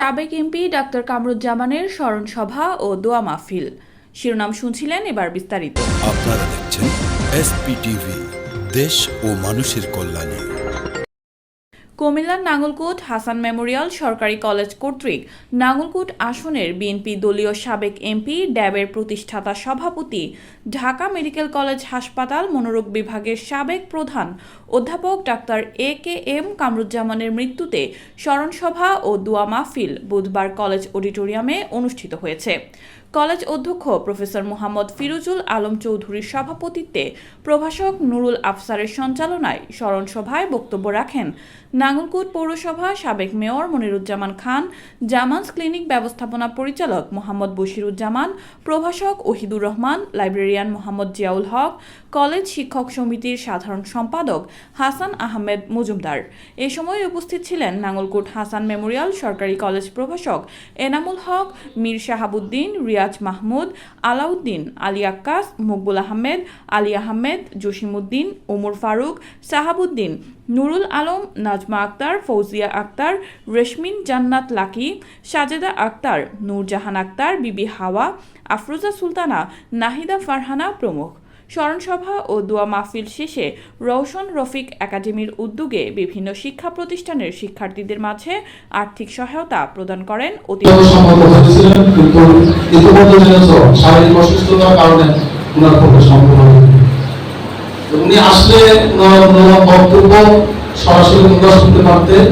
সাবেক MP doctor কামরুজ্জামানের স্মরণ সভা ও দোয়া মাহফিল। শিরোনাম শুনছিলেন, এবার বিস্তারিত। আপনারা দেখছেন এসপিটিভি, দেশ ও মানুষের কল্যাণে। কুমিল্লার নাঙ্গলকোট হাসান মেমোরিয়াল সরকারি কলেজ কর্তৃক নাঙ্গলকোট আসনের বিএনপি দলীয় সাবেক এমপি, ড্যাবের প্রতিষ্ঠাতা সভাপতি, ঢাকা মেডিকেল কলেজ হাসপাতাল মনোরোগ বিভাগের সাবেক প্রধান অধ্যাপক ডাক্তার এ.কে.এম. কামরুজ্জামানের মৃত্যুতে স্মরণসভা ও দোয়া মাহফিল বুধবার কলেজ অডিটোরিয়ামে অনুষ্ঠিত হয়েছে। কলেজ অধ্যক্ষ প্রফেসর মোহাম্মদ ফিরোজুল আলম চৌধুরীর সভাপতিত্বে প্রভাষক নুরুল আফসারের সঞ্চালনায় স্মরণসভায় বক্তব্য রাখেন নাঙ্গলকোট পৌরসভা সাবেক মেয়র মনিরুজ্জামান খান, জামানস ক্লিনিক ব্যবস্থাপনা পরিচালক মোহাম্মদ বশিরুজ্জামান, প্রভাষক ওহিদুর রহমান, লাইব্রেরিয়ান মোহাম্মদ জিয়াউল হক, কলেজ শিক্ষক সমিতির সাধারণ সম্পাদক হাসান আহমেদ মজুমদার। এ সময় উপস্থিত ছিলেন নাঙ্গলকোট হাসান মেমোরিয়াল সরকারি কলেজ প্রভাষক এনামুল হক, মীর শাহাবুদ্দিন, রিয়াজ মাহমুদ, আলাউদ্দিন, আলী আক্কাস, মকবুল আহমেদ, আলী আহমেদ, জসিমউদ্দিন, ওমর ফারুক, সাহাবুদ্দিন, নুরুল আলম, নাজমা আক্তার, ফৌজিয়া আক্তার, রেশমিন জান্নাত লাকি, সাজেদা আক্তার, নূরজাহান আক্তার, বিবি হাওয়া, আফরোজা সুলতানা, নাহিদা ফারহানা প্রমুখ। স্মরণসভা ও দোয়া মাহফিল শেষে রওশন রফিক একাডেমির উদ্যোগে বিভিন্ন শিক্ষা প্রতিষ্ঠানের শিক্ষার্থীদের মাঝে আর্থিক সহায়তা প্রদান করেন উনি আসলে বক্তব্য সরাসরি প্রকাশ করতে পারতেন।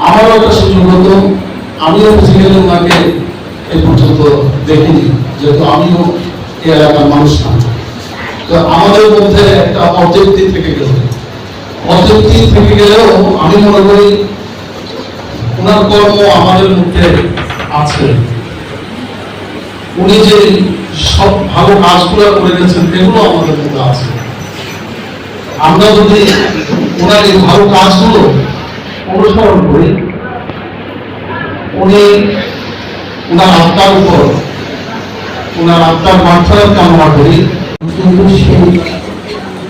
আমারও একটা সুযোগ হতো, আমিও ফিজিক্যালি ওনাকে এ পর্যন্ত দেখিনি, যেহেতু আমিও এই এলাকার মানুষ না। তো আমাদের মধ্যে একটা অবজেক্টিভ থেকে গেলেও আমি মনে করি ওনার কর্ম আমাদের মধ্যে আছে। উনি যে সব ভালো কাজগুলো করে গেছেন এগুলো আমাদের মধ্যে আছে। আমরা যদি ওনার এই ভালো কাজগুলো অনুসরণ করি, উনি ওনার আত্মার উপর ওনার আত্মার মাত্রার কামনা করি, কিন্তু সেই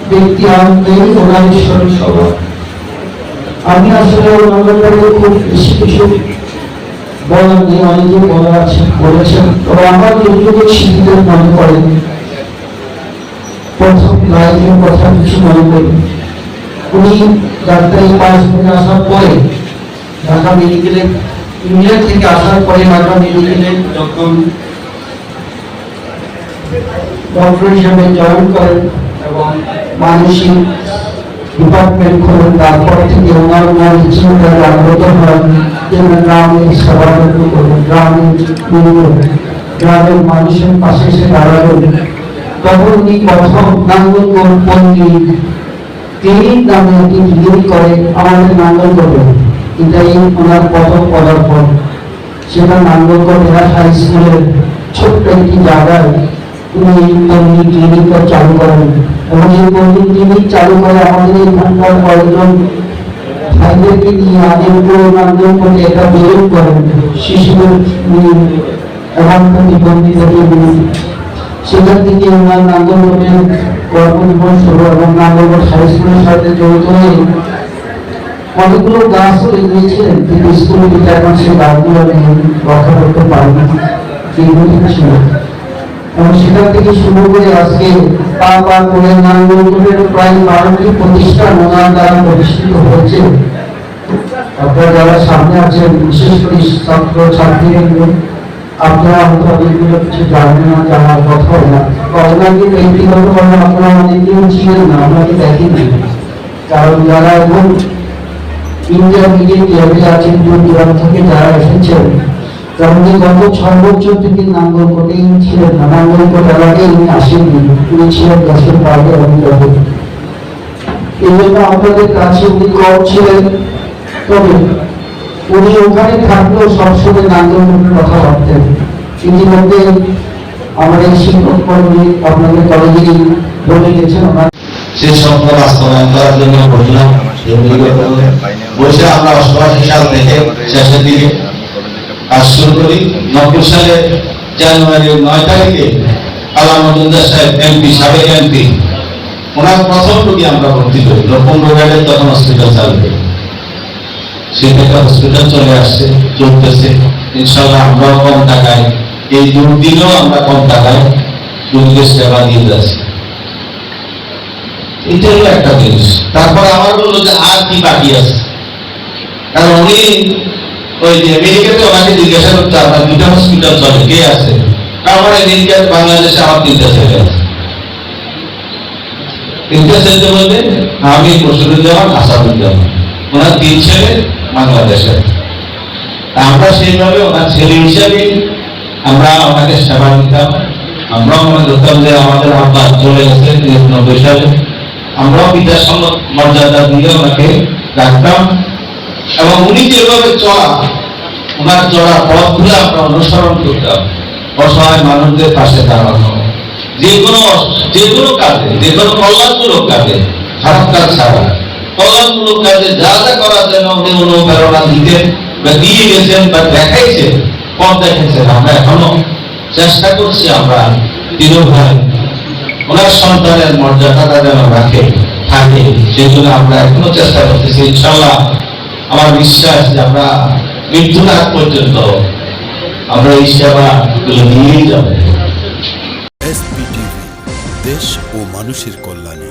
ব্যক্তি আনতেই ওনার ঈশ্বরের স্বভাব। আমি আসলে ওনার ব্যাপারে খুব বেশি কিছু বলার নেই, অনেকে বলার আছে বলেছেন। তবে আমার যেটুকু স্মৃতিতে মনে পড়ে, প্রথম লাইফের কথা কিছু মনে করি। উনি ডাক্তারি পাস করে আসার পরে ঢাকা মেডিকেলে, ইংল্যান্ড থেকে আসার পরে ঢাকা মেডিকেলে যখন ডক্টর হিসেবে জয়েন করেন এবং মানসিক ডিপার্টমেন্ট খোলেন, তারপর থেকে ওনার চিন্তা জাগ্রত হয় যে গ্রামের সেবা করবেন, গ্রামের মানুষের পাশে এসে দাঁড়াবেন। তখন উনি প্রথম নাঙ্গলকোট পল্লী ক্লিনিক নামে একটি ক্লিনিক করে আমাদের নাঙ্গলকোটে। এটাই ওনার প্রথম পদার্পণ। সেটা নাঙ্গলকোট হাই স্কুলের ছোট্ট একটি জায়গায় উনি পল্লী ক্লিনিকটা চালু করেন এবং এই পল্লী ক্লিনিক চালু করে আমাদের এখানকার কয়েকজন ভাইদেরকে নিয়ে আদিমপুর নাঙ্গলকোটে একটা বিয়োগ করেন শিশুদের এবং প্রতিবন্ধীদেরকে নিয়ে। সেখান থেকে ওনার নাঙ্গলকোটের কর্মজীবন শুরু এবং নাঙ্গলকোট হাই স্কুলের সাথে জড়িত হয়ে অনেকগুলো গাছও লাগিয়েছিলেন, কিন্তু স্কুলে কিন্তু এখন সে গাছগুলো রক্ষা করতে পারেনি, যেগুলি ছিল। এবং সেখান থেকে শুরু করে আজকে পা করে নাঙ্গলকোটের প্রায় 12টি প্রতিষ্ঠান ওনার দ্বারা প্রতিষ্ঠিত হয়েছে। আপনারা যারা সামনে আছেন, বিশেষ করে ছাত্র ছাত্রীদের, আপনারা হয়তো অনেকগুলো কিছু জানেন না, জানার কথাও না। ওনাকে ব্যক্তিগতভাবে আপনারা অনেকেও ছিলেন না, ওনাকে দেখেনি। কারণ যারা এখন ইন্টারমিডিয়েট লেভেলে আছেন, দূর দূরান্ত থেকে যারা এসেছেন, কারণ গত 6 বছর থেকে নাঙ্গলকোটেই ছিলেন না, নাঙ্গলকোট এলাকায় উনি আসেননি, উনি ছিলেন দেশের বাইরে অভিযোগে। এই জন্য আপনাদের কাছে উনি কম ছিলেন। তবে উনি ওখানে থাকলেও সবসময় নাঙ্গলকোটের কথা ভাবতেন। ইতিমধ্যে আমাদের শিক্ষক কর্মী আপনাদের কলেজেই বলে গেছেন, সেই স্বপ্ন বাস্তবায়ন করার জন্য বললাম বসে আমরা 88 সাল থেকে শেষের দিকে কাজ শুরু করি। 90 সালের জানুয়ারির 9 তারিখে আলা মজুমদার সাহেব এমপি, সাবেক এমপি, ওনার প্রথম রোগী আমরা ভর্তি করি। রকম রোগের তখন হসপিটাল চালু করি। সেটা একটা হসপিটাল চলে আসছে, চলতেছে। ইনশাআল্লাহ আমরাও কম টাকায়, এই দুর্দিনও আমরা কম টাকায় রোগীদের সেবা দিয়ে যাচ্ছি। এটা হলো একটা জিনিস। তারপর আমার বললো যে আর কি বাকি আছে, কারণ উনি ওই যে আমেরিকাতে ওনাকে জিজ্ঞাসা করতে, আপনার দুটা হসপিটাল চলে, কে আছে? আমার আমেরিকা, বাংলাদেশে আমার 3টা ছেলে আছে। 3টা ছেলে বলতে আমি বসিরুজ্জামান, আসাদুজ্জামান, ওনার 3 ছেলে বাংলাদেশে। আমরা সেইভাবে ওনার ছেলে হিসাবে আমরা ওনাকে সেবা দিতাম। আমরাও মনে করতাম যে আমাদের আব্বা চলে গেছে 90 সালে, আমরাও পিতার মর্যাদা দিয়ে ওনাকে রাখতাম। এবং উনি যেভাবে চলা, ওনার চলা পথগুলো আমরা অনুসরণ করতাম। অসহায় মানুষদের পাশে দাঁড়ানো, যে কোনো কাজে, যে কোনো কল্যাণমূলক কাজে, খারাপ কাজ ছাড়া কল্যাণমূলক কাজে যা যা করার জন্য উনি অনুপ্রেরণা দিতেন বা দিয়ে গেছেন বা দেখাইছেন, পথ দেখাইছেন। আমরা এখনো চেষ্টা করছি, আমরা 3 ভাই ওনার সন্তানের মর্যাদাটা যেন রাখে থাকে, সেজন্য আমরা এখনো চেষ্টা করতেছি। ইনশাআল্লাহ আমার বিশ্বাস যে আমরা মৃত্যুর আগ পর্যন্ত আমরা এই সেবা নিয়েই যাব। SPTV দেশ ও মানুষের কল্যাণে।